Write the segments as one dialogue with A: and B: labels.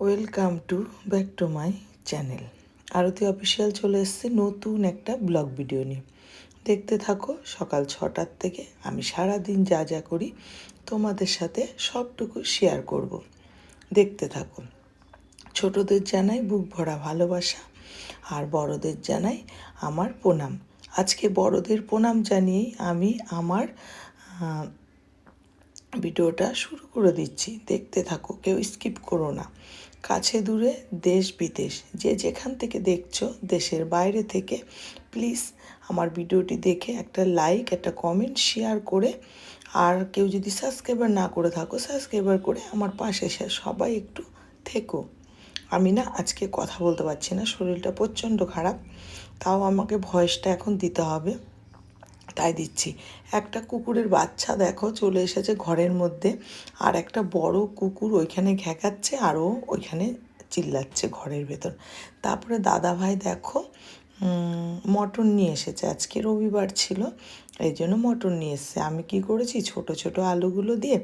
A: Welcome to back to my channel. Arati official চলে এসেছে নতুন একটা ব্লগ ভিডিও নিয়ে। দেখতে থাকো। সকাল 6টার থেকে আমি সারাদিন যা যা করি তোমাদের সাথে সবটুকু শেয়ার করব। দেখতে থাকো। ছোটদের জানাই বুক ভরা ভালোবাসা, আর বড়দের জানাই আমার প্রণাম। আজকে বড়দের প্রণাম জানিয়েই আমি আমার ভিডিওটা শুরু করে দিচ্ছি। দেখতে থাকো, কেউ স্কিপ করো না। কাছে দূরে, দেশ বিদেশ, যে যেখান থেকে দেখছো, দেশের বাইরে থেকে, প্লিজ আমার ভিডিওটি দেখে একটা লাইক, একটা কমেন্ট, শেয়ার করে, আর কেউ যদি সাবস্ক্রাইবার না করে থাকো, সাবস্ক্রাইবার করে আমার পাশে সবাই একটু থেকো। আমি না আজকে কথা বলতে পারছি না, শরীরটা প্রচণ্ড খারাপ, তাও আমাকে ভয়েসটা এখন দিতে হবে, তাই দিচ্ছি। একটা কুকুরের বাচ্চা দেখো চলে এসেছে ঘরের মধ্যে, আর একটা বড় কুকুর ওইখানে ঘ্যাঁকাচ্ছে, আরও ওইখানে চিল্লাচ্ছে ঘরের ভেতর। তারপরে দাদা ভাই দেখো মটন নিয়ে এসেছে, আজকে রবিবার ছিল, এই জন্য মটন নিয়ে এসেছে। আমি কি করেছি, ছোট ছোট আলুগুলো দিয়ে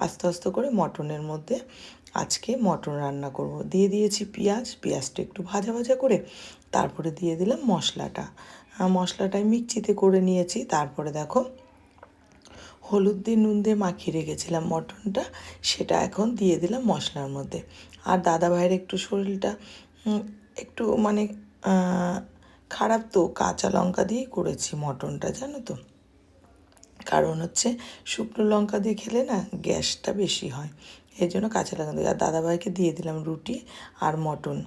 A: আস্তে আস্তে করে মটনের মধ্যে আজকে মটন রান্না করব। দিয়ে দিয়েছি পেঁয়াজটা একটু ভাজা ভাজা করে, তারপরে দিয়ে দিলাম মশলাটা মিক্সিতে করে নিয়েছি। তারপরে দেখো হলুদ দিয়ে নুন দিয়ে মাখিয়ে রেখেছিলাম মটনটা, সেটা এখন দিয়ে দিলাম মশলার মধ্যে। আর দাদা ভাইয়ের একটু শরীরটা একটু মানে খারাপ, তো কাঁচা লঙ্কা দিয়েই করেছি মটনটা, জানো তো। কারণ হচ্ছে শুকনো লঙ্কা দিয়ে খেলে না গ্যাসটা বেশি হয়, এই জন্য কাঁচা লঙ্কা দিয়ে। আর দাদাভাইকে দিয়ে দিলাম রুটি আর মটন,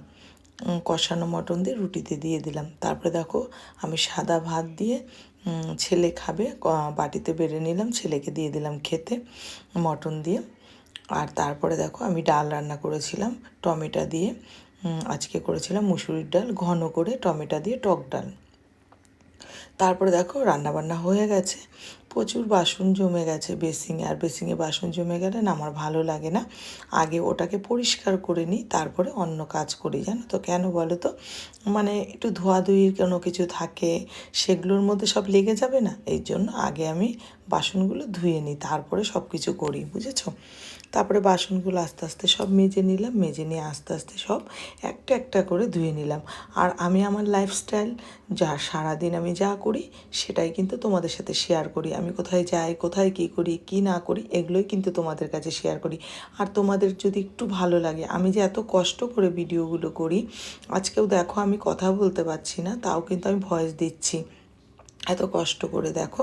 A: কষানো মটন দিয়ে রুটিতে দিয়ে দিলাম। তারপরে দেখো আমি সাদা ভাত দিয়ে, ছেলে খাবে, বাটিতে বেড়ে নিলাম, ছেলেকে দিয়ে দিলাম খেতে মটন দিয়ে। আর তারপরে দেখো আমি ডাল রান্না করেছিলাম টমেটো দিয়ে, আজকে করেছিলাম মুসুরির ডাল ঘন করে টমেটো দিয়ে, টক ডাল। তারপরে দেখো রান্নাবান্না হয়ে গেছে, প্রচুর বাসন জমে গেছে বেসিংয়ে, আর বেসিংয়ে বাসন জমে গেলে না আমার ভালো লাগে না। আগে ওটাকে পরিষ্কার করে নিই, তারপরে অন্য কাজ করি, জানো তো। কেন বলো তো, মানে একটু ধোয়াধুয়ির কোনো কিছু থাকে, সেগুলোর মধ্যে সব লেগে যাবে না, এই জন্য আগে আমি বাসনগুলো ধুয়ে নিই, তারপরে সব কিছু করি, বুঝেছো। তারপরে বাসনগুলো আস্তে আস্তে সব মেজে নিলাম, মেজে নিয়ে আস্তে আস্তে সব একটা একটা করে ধুয়ে নিলাম। আর আমি আমার লাইফস্টাইল, যা সারাদিন আমি যা করি সেটাই কিন্তু তোমাদের সাথে শেয়ার করি। আমি কোথায় যাই, কোথায় কী করি, কী না করি, এগুলোই কিন্তু তোমাদের কাছে শেয়ার করি। আর তোমাদের যদি একটু ভালো লাগে, আমি যে এত কষ্ট করে ভিডিওগুলো করি, আজকেও দেখো আমি কথা বলতে পারছি না, তাও কিন্তু আমি ভয়েস দিচ্ছি, এত কষ্ট করে। দেখো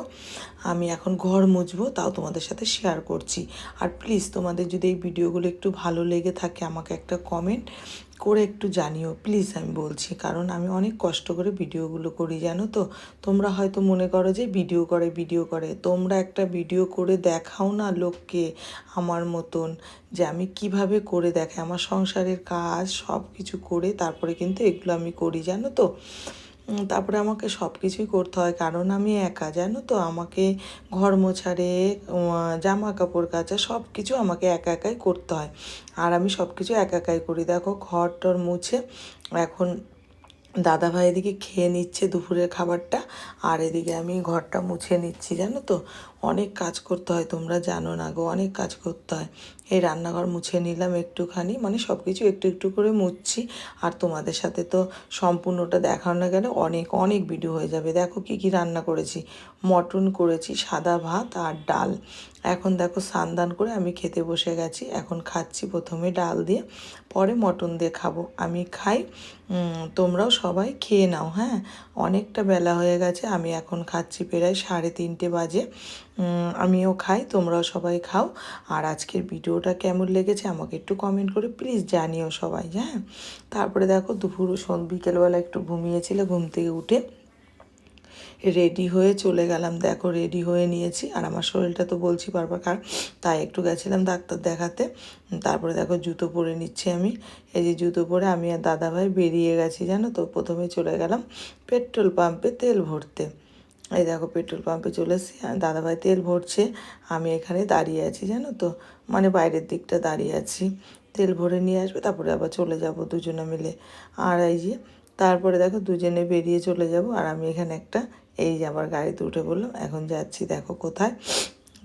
A: আমি এখন ঘর মুছবো, তাও তোমাদের সাথে শেয়ার করছি। আর প্লিজ তোমাদের যদি এই ভিডিওগুলো একটু ভালো লেগে থাকে, আমাকে একটা কমেন্ট করে একটু জানিও প্লিজ, আমি বলছি, কারণ আমি অনেক কষ্ট করে ভিডিওগুলো করি, জানো তো। তোমরা হয়তো মনে করো যে ভিডিও করে, তোমরা একটা ভিডিও করে দেখাও না লোককে আমার মতন, যে আমি কিভাবে করে দেখাই আমার সংসারের কাজ সব কিছু করে, তারপরে কিন্তু এগুলো আমি করি, জানো তো। তারপরে আমাকে সব কিছুই করতে হয়, কারণ আমি একা, জানো তো। আমাকে ঘর মোছারে, জামা কাপড় কাচা সব কিছু আমাকে একা একাই করতে হয়, আর আমি সব কিছু একা একাই করি। দেখো ঘর টর মুছে এখন দাদাভাই এদিকে খেয়ে নিচ্ছে দুপুরের খাবারটা, আর এদিকে আমি ঘরটা মুছে নিচ্ছি, জানো তো। অনেক কাজ করতে হয়, তোমরা জানো না গো, অনেক কাজ করতে হয়। এই রান্নাঘর মুছে নিলাম একটুখানি, মানে সব কিছু একটু একটু করে মুছছি। আর তোমাদের সাথে তো সম্পূর্ণটা দেখানো না গেলে অনেক অনেক ভিডিও হয়ে যাবে। দেখো কি কি রান্না করেছি, মটন করেছি, সাদা ভাত আর ডাল। এখন দেখো স্নান করে আমি খেতে বসে গেছি, এখন খাচ্ছি, প্রথমে ডাল দিয়ে, পরে মটন দিয়ে খাবো। আমি খাই, তোমরাও সবাই খেয়ে নাও, হ্যাঁ। অনেকটা বেলা হয়ে গেছে, আমি এখন খাচ্ছি, প্রায় 3:30 বাজে। আমিও খাই, তোমরাও সবাই খাও। আর আজকের ভিডিওটা কেমন লেগেছে আমাকে একটু কমেন্ট করে প্লিজ জানিও সবাই, হ্যাঁ। তারপরে দেখো বিকেলবেলা একটু ঘুমিয়েছিল, ঘুম থেকে উঠে রেডি হয়ে চলে গেলাম। দেখো রেডি হয়ে নিয়েছি, আর আমার শরীরটা তো বলছি বারবার খারাপ, তাই একটু গেছিলাম ডাক্তার দেখাতে। তারপরে দেখো জুতো পরে নিচ্ছি আমি, এই যে জুতো পরে আমি আর দাদাভাই বেরিয়ে গেছি, জানো তো। প্রথমে চলে গেলাম পেট্রোল পাম্পে তেল ভরতে। এই দেখো পেট্রোল পাম্পে চলে এসেছি, দাদাভাই তেল ভরছে, আমি এখানে দাঁড়িয়ে আছি, জানো তো, মানে বাইরের দিকটা দাঁড়িয়ে আছি। তেল ভরে নিয়ে আসবে, তারপরে আবার চলে যাব দুজনে মিলে। আর এই যে তারপরে দেখো দুজনে বেরিয়ে চলে যাব, আর আমি এখানে একটা, এই যে আবার গাড়িতে উঠে বললাম, এখন যাচ্ছি দেখো কোথায়,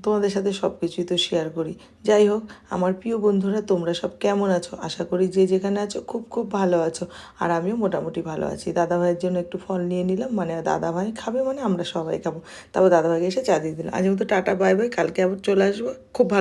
A: তোমাদের সাথে সব কিছুই তো শেয়ার করি। যাই হোক, আমার প্রিয় বন্ধুরা, তোমরা সব কেমন আছো? আশা করি যে যেখানে আছো খুব খুব ভালো আছো, আর আমিও মোটামুটি ভালো আছি। দাদাভাইয়ের জন্য একটু ফল নিয়ে নিলাম, মানে দাদাভাই খাবে মানে আমরা সবাই খাবো। তারপর দাদাভাইকে এসে চা দিয়ে দিলাম। আজ মতো টাটা, বাই বাই, কালকে আবার চলে আসবো। খুব ভালো